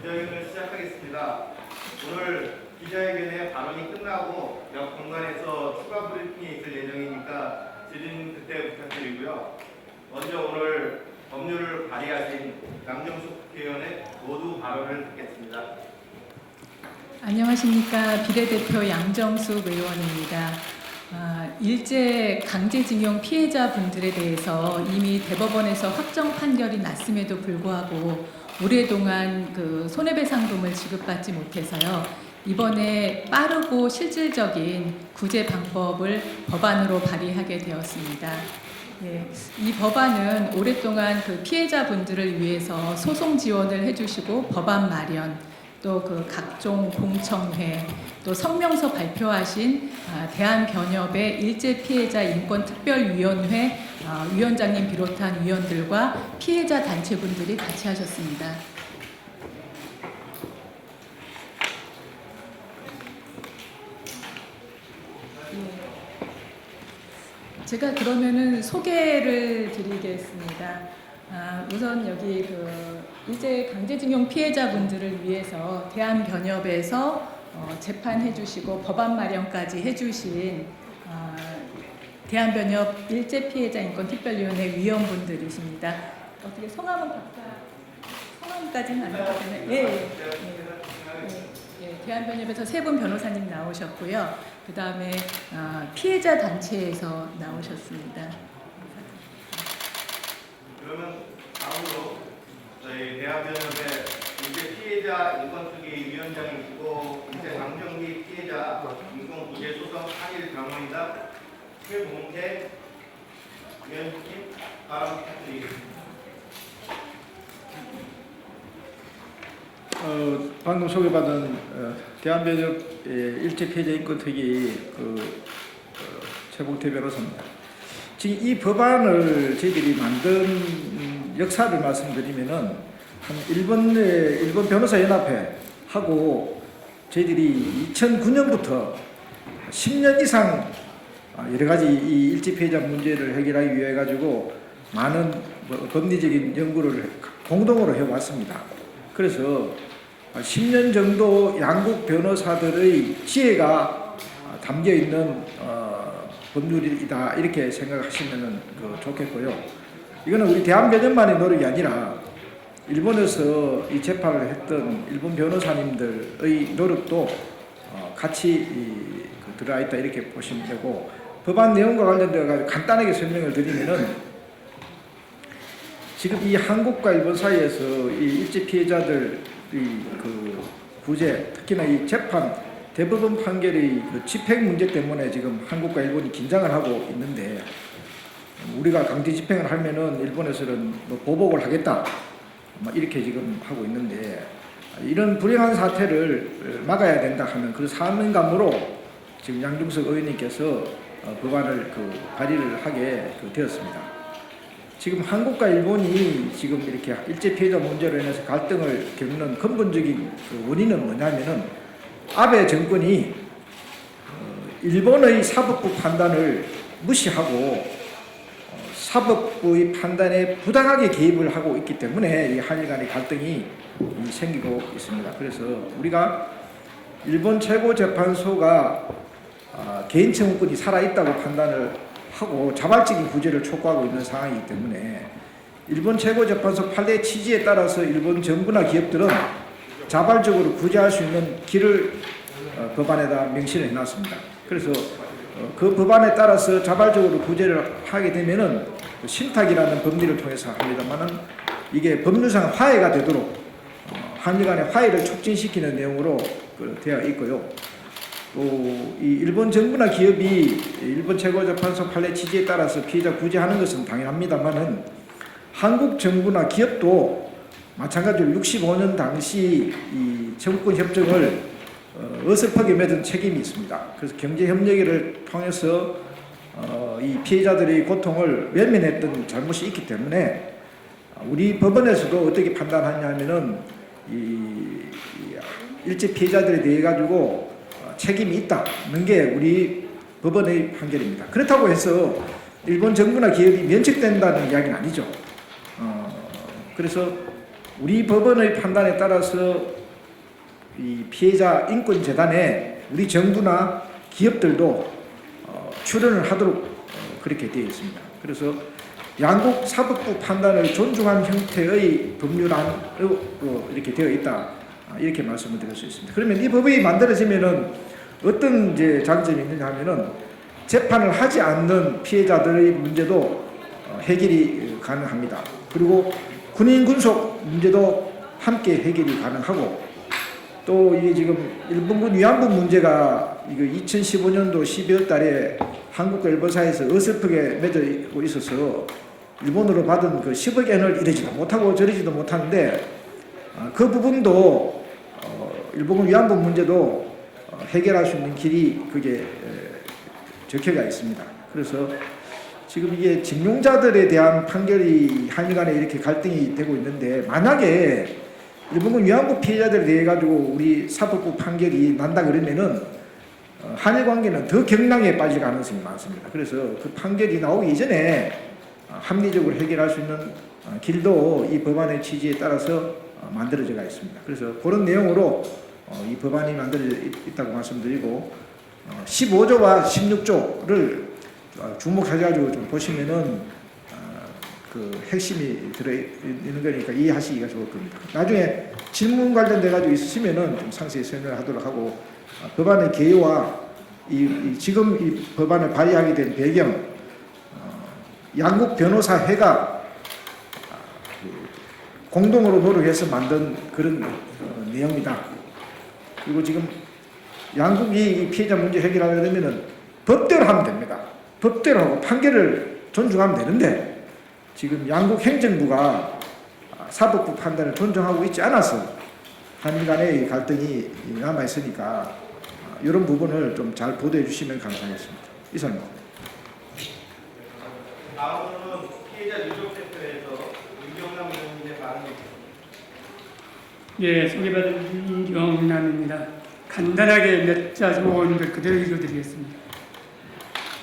기자회견을 시작하겠습니다. 오늘 기자회견의 발언이 끝나고 옆 공간에서 추가 브리핑이 있을 예정이니까 질의는 그때 부탁드리고요. 먼저 오늘 법률을 발의하신 양정숙 국회의원의 모두 발언을 듣겠습니다. 안녕하십니까. 비례대표 양정숙 의원입니다. 일제 강제징용 피해자분들에 대해서 이미 대법원에서 확정 판결이 났음에도 불구하고 오랫동안 손해배상금을 지급받지 못해서요. 이번에 빠르고 실질적인 구제 방법을 법안으로 발의하게 되었습니다. 예, 이 법안은 오랫동안 피해자분들을 위해서 소송 지원을 해주시고 법안 마련, 또 각종 공청회, 또 성명서 발표하신 대한변협의 일제피해자 인권특별위원회 위원장님 비롯한 위원들과 피해자 단체분들이 같이 하셨습니다. 제가 그러면은 소개를 드리겠습니다. 우선 여기 일제 강제징용 피해자분들을 위해서 대한변협에서 재판해 주시고 법안 마련까지 해주신 대한변협 일제피해자 인권특별위원회 위원분들이십니다. 어떻게 성함은 각자 성함까지는 안 나가도 되나요? 예. 대한변협에서 세 분 변호사님 나오셨고요. 그 다음에 피해자 단체에서 나오셨습니다. 그러면 다음으로 저희 대한변협의 일제 피해자 인권특위 위원장이시고 일제 강점기 피해자 인권구제 소송 항일 변호인단 최봉태 위원님 발언 부탁드리겠습니다. 방금 소개받은 대한변협 일제 피해자 인권특위 최봉태 변호사입니다. 지금 이 법안을 저희들이 만든 역사를 말씀드리면은 일본 변호사 연합회 하고 저희들이 2009년부터 10년 이상 여러 가지 이 일제 피해자 문제를 해결하기 위해 가지고 많은 법리적인 연구를 공동으로 해왔습니다. 그래서 10년 정도 양국 변호사들의 지혜가 담겨 있는 법률이다 이렇게 생각하시면 좋겠고요. 이거는 우리 대한변협만의 노력이 아니라 일본에서 이 재판을 했던 일본 변호사님들의 노력도 같이 들어가 있다 이렇게 보시면 되고, 법안 내용과 관련되어 간단하게 설명을 드리면은 지금 이 한국과 일본 사이에서 이 일제 피해자들의 구제, 특히나 이 재판 대법원 판결의 집행 문제 때문에 지금 한국과 일본이 긴장을 하고 있는데, 우리가 강제 집행을 하면은 일본에서는 보복을 하겠다 이렇게 지금 하고 있는데, 이런 불행한 사태를 막아야 된다 하는 그 사명감으로 지금 양정숙 의원님께서 법안을 발의를 하게 되었습니다. 지금 한국과 일본이 지금 이렇게 일제 피해자 문제로 인해서 갈등을 겪는 근본적인 원인은 뭐냐면은 아베 정권이 일본의 사법부 판단을 무시하고 사법부의 판단에 부당하게 개입을 하고 있기 때문에 이 한일 간의 갈등이 생기고 있습니다. 그래서 우리가 일본 최고재판소가 개인 청구권이 살아있다고 판단을 하고 자발적인 구제를 촉구하고 있는 상황이기 때문에 일본 최고재판소 판례 취지에 따라서 일본 정부나 기업들은 자발적으로 구제할 수 있는 길을 법안에다 명시를 해놨습니다. 그래서 그 법안에 따라서 자발적으로 구제를 하게 되면은 신탁이라는 법리를 통해서 합니다만은 이게 법률상 화해가 되도록 한일 간의 화해를 촉진시키는 내용으로 되어 있고요. 또 이 일본 정부나 기업이 일본 최고재판소 판례 취지에 따라서 피해자 구제하는 것은 당연합니다만은 한국 정부나 기업도 마찬가지로 65년 당시 이 정권 협정을 어설프게 맺은 책임이 있습니다. 그래서 경제협력을 통해서 이 피해자들의 고통을 외면했던 잘못이 있기 때문에 우리 법원에서도 어떻게 판단하냐면은 이 일제 피해자들에 대해 가지고 책임이 있다는 게 우리 법원의 판결입니다. 그렇다고 해서 일본 정부나 기업이 면책된다는 이야기는 아니죠. 그래서 우리 법원의 판단에 따라서 이 피해자 인권재단에 우리 정부나 기업들도 출연을 하도록 그렇게 되어 있습니다. 그래서 양국 사법부 판단을 존중한 형태의 법률안으로 이렇게 되어 있다, 이렇게 말씀을 드릴 수 있습니다. 그러면 이 법이 만들어지면은 어떤 이제 장점이 있느냐 하면은 재판을 하지 않는 피해자들의 문제도 해결이 가능합니다. 그리고 군인 군속 문제도 함께 해결이 가능하고, 또 이게 지금 일본군 위안부 문제가 이거 2015년도 12월 달에 한국과 일본 사이에서 어설프게 맺어지고 있어서 일본으로 받은 그 10억 엔을 이러지도 못하고 저러지도 못하는데, 그 부분도 일본군 위안부 문제도 해결할 수 있는 길이 그게 적혀가 있습니다. 그래서 지금 이게 징용자들에 대한 판결이 한일 간에 이렇게 갈등이 되고 있는데, 만약에 일본군 위안부 피해자들에 대해 가지고 우리 사법부 판결이 난다 그러면은 한일 관계는 더 경랑에 빠질 가능성이 많습니다. 그래서 그 판결이 나오기 이전에 합리적으로 해결할 수 있는 길도 이 법안의 취지에 따라서 만들어져가 있습니다. 그래서 그런 내용으로 이 법안이 만들어져 있다고 말씀드리고, 15조와 16조를 주목해가지고 좀 보시면은 그 핵심이 들어있는 거니까 이해하시기가 좋을 겁니다. 나중에 질문 관련돼 가지고 있으시면은 좀 상세히 설명을 하도록 하고, 법안의 개요와 지금 이 법안을 발의하게 된 배경, 양국 변호사회가 공동으로 노력해서 만든 그런 내용이다. 그리고 지금 양국이 피해자 문제 해결하려면은 법대로 하면 됩니다. 법대로 하고 판결을 존중하면 되는데, 지금 양국 행정부가 사법부 판단을 존중하고 있지 않아서 한일 간의 갈등이 남아 있으니까 이런 부분을 좀 잘 보도해 주시면 감사하겠습니다. 이상입니다. 다음으로는 피해자 유족센터에서 윤경남 의원님의 발언입니다. 예, 소개받은 윤경남입니다. 간단하게 몇 자 적어온 것 그대로 읽어드리겠습니다.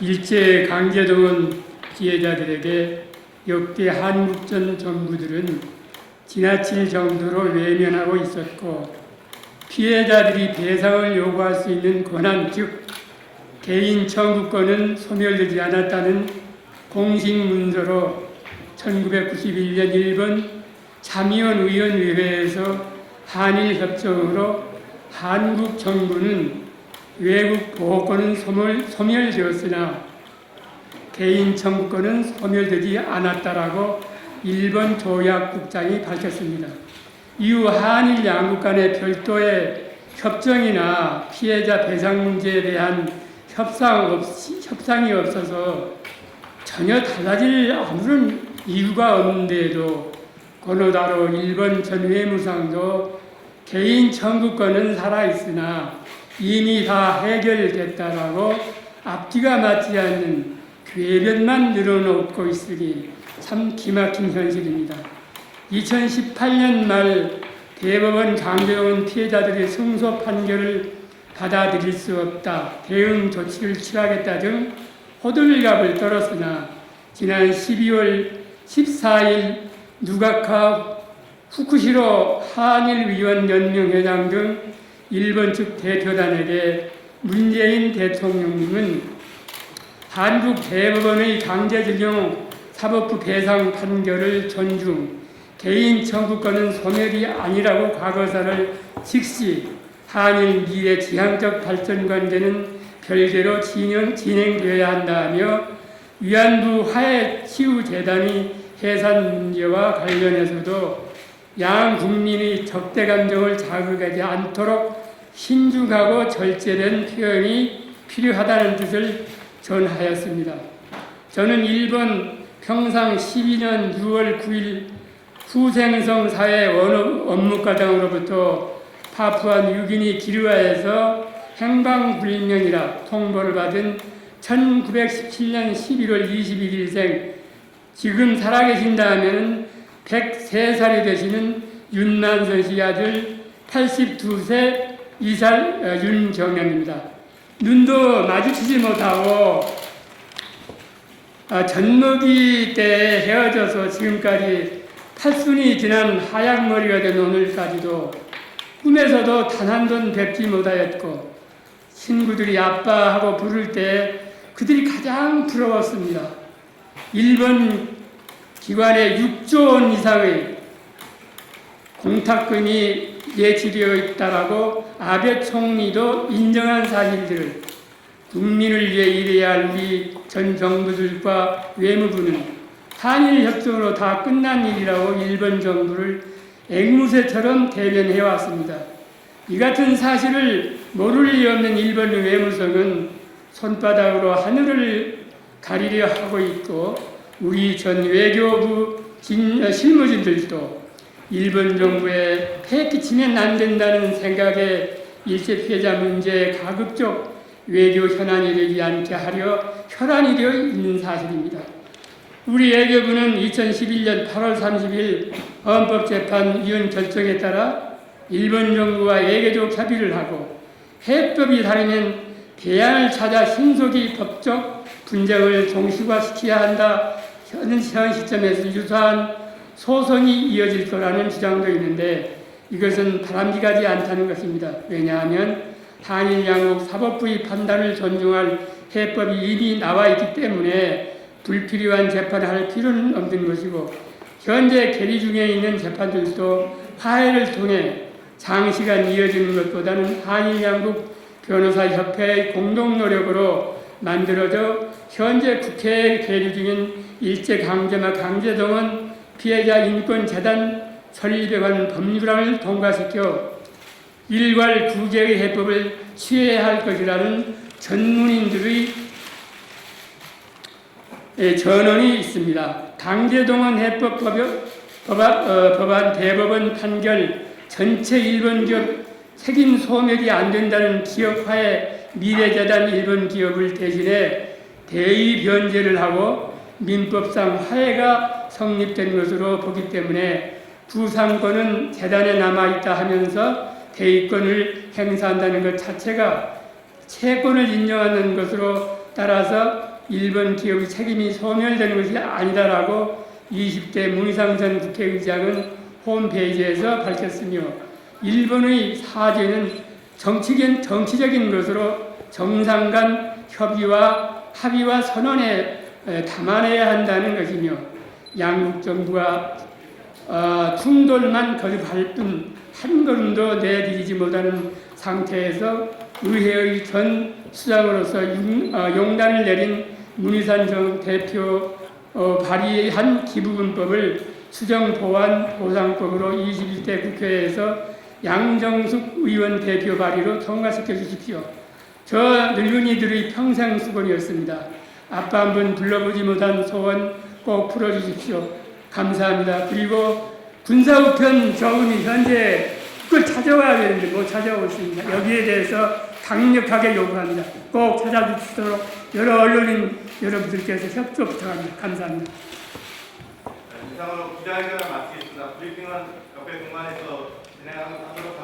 일제 강제동원 피해자들에게 역대 한국 전 정부들은 지나칠 정도로 외면하고 있었고, 피해자들이 배상을 요구할 수 있는 권한, 즉 개인 청구권은 소멸되지 않았다는 공식 문서로 1991년 일본 참의원 의원회회에서 한일 협정으로 한국 정부는 외국 보호권은 소멸되었으나 개인 청구권은 소멸되지 않았다라고 일본 조약국장이 밝혔습니다. 이후 한일 양국 간의 별도의 협정이나 피해자 배상 문제에 대한 협상이 없어서 전혀 달라질 아무런 이유가 없는데도 고노다로 일본 전 외무상도 개인 청구권은 살아있으나 이미 다 해결됐다라고 앞뒤가 맞지 않는 궤변만 늘어놓고 있으니 참 기막힌 현실입니다. 2018년 말 대법원 강제동원 피해자들의 승소 판결을 받아들일 수 없다, 대응 조치를 취하겠다 등 호들갑을 떨었으나 지난 12월 14일 누가카 후쿠시로 한일위원연맹회장 등 일본 측 대표단에게 문재인 대통령님은 한국 대법원의 강제징용 사법부 배상 판결을 존중, 개인 청구권은 소멸이 아니라고 과거사를 직시, 한일 미래 지향적 발전 관계는 별개로 진행되어야 한다며 위안부 화해치유재단의 해산 문제와 관련해서도 양 국민의 적대 감정을 자극하지 않도록 신중하고 절제된 표현이 필요하다는 뜻을 전하였습니다. 저는 일본 평상 12년 6월 9일 후생성 사회 업무과장으로부터 파푸아 뉴기니 기르아에서 행방불명이라 통보를 받은 1917년 11월 21일생 지금 살아계신다 하면 103살이 되시는 윤만선 씨 아들 82세 이살 윤정현입니다. 눈도 마주치지 못하고 전무기 때 헤어져서 지금까지 8순이 지난 하얀 머리가 된 오늘까지도 꿈에서도 단 한 번 뵙지 못하였고 친구들이 아빠 하고 부를 때 그들이 가장 부러웠습니다. 일본 기관에 6조 원 이상의 공탁금이 예치되어 있다라고 아베 총리도 인정한 사실들을 국민을 위해 일해야 할 우리 전 정부들과 외무부는 한일 협정으로 다 끝난 일이라고 일본 정부를 앵무새처럼 대변해 왔습니다. 이 같은 사실을 모를 리 없는 일본 외무성은 손바닥으로 하늘을 가리려 하고 있고 우리 전 외교부 실무진들도 일본 정부에 패기치면 안 된다는 생각에 일제 피해자 문제에 가급적 외교 현안이 되지 않게 하려 혈안이 되어 있는 사실입니다. 우리 외교부는 2011년 8월 30일 헌법재판위원 결정에 따라 일본 정부와 외교적 협의를 하고 해법이 다르면 대안을 찾아 신속히 법적 분쟁을 종식화시켜야 한다. 현 시점에서 유사한 소송이 이어질 거라는 주장도 있는데 이것은 바람직하지 않다는 것입니다. 왜냐하면 한일 양국 사법부의 판단을 존중할 해법이 이미 나와 있기 때문에 불필요한 재판을 할 필요는 없는 것이고 현재 계리 중에 있는 재판들도 화해를 통해 장시간 이어지는 것보다는 한일 양국 변호사협회의 공동 노력으로 만들어져 현재 국회에 계류 중인 일제강점과 강제동원 피해자 인권재단 설립에 관한 법률안을 통과시켜 일괄 구제의 해법을 취해야 할 것이라는 전문인들의 전언이 있습니다. 강제동원 해법 법안 대법원 판결 전체 일본 기업 책임 소멸이 안 된다는 기업화의 미래재단 일본 기업을 대신해 대의 변제를 하고 민법상 화해가 성립된 것으로 보기 때문에 부상권은 재단에 남아있다 하면서 대의권을 행사한다는 것 자체가 채권을 인정하는 것으로 따라서 일본 기업의 책임이 소멸되는 것이 아니다라고 20대 문희상 전 국회의장은 홈페이지에서 밝혔으며 일본의 사죄는 정치적인 것으로 정상 간 협의와 합의와 선언에 담아내야 한다는 것이며 양국 정부가 충돌만 거듭할 뿐 한 걸음도 내디디지 못하는 상태에서 의회의 전 수장으로서 용단을 내린 문희상 전 대표 발의한 기부금법을 수정보완 보상법으로 21대 국회에서 양정숙 의원 대표 발의로 통과시켜 주십시오. 저 늙은이들의 평생 수건이었습니다. 아빠 한 번 불러보지 못한 소원 꼭 풀어주십시오. 감사합니다. 그리고 군사우편 저음이 현재 그걸 찾아와야 되는데 못 찾아오고 있습니다. 여기에 대해서 강력하게 요구합니다. 꼭 찾아주시도록 여러 언론인 여러분들께서 협조 부탁합니다. 감사합니다. 이상으로 기자회견을 마치겠습니다. 브리핑은 옆에 공간에서 진행하도록 하겠습니다.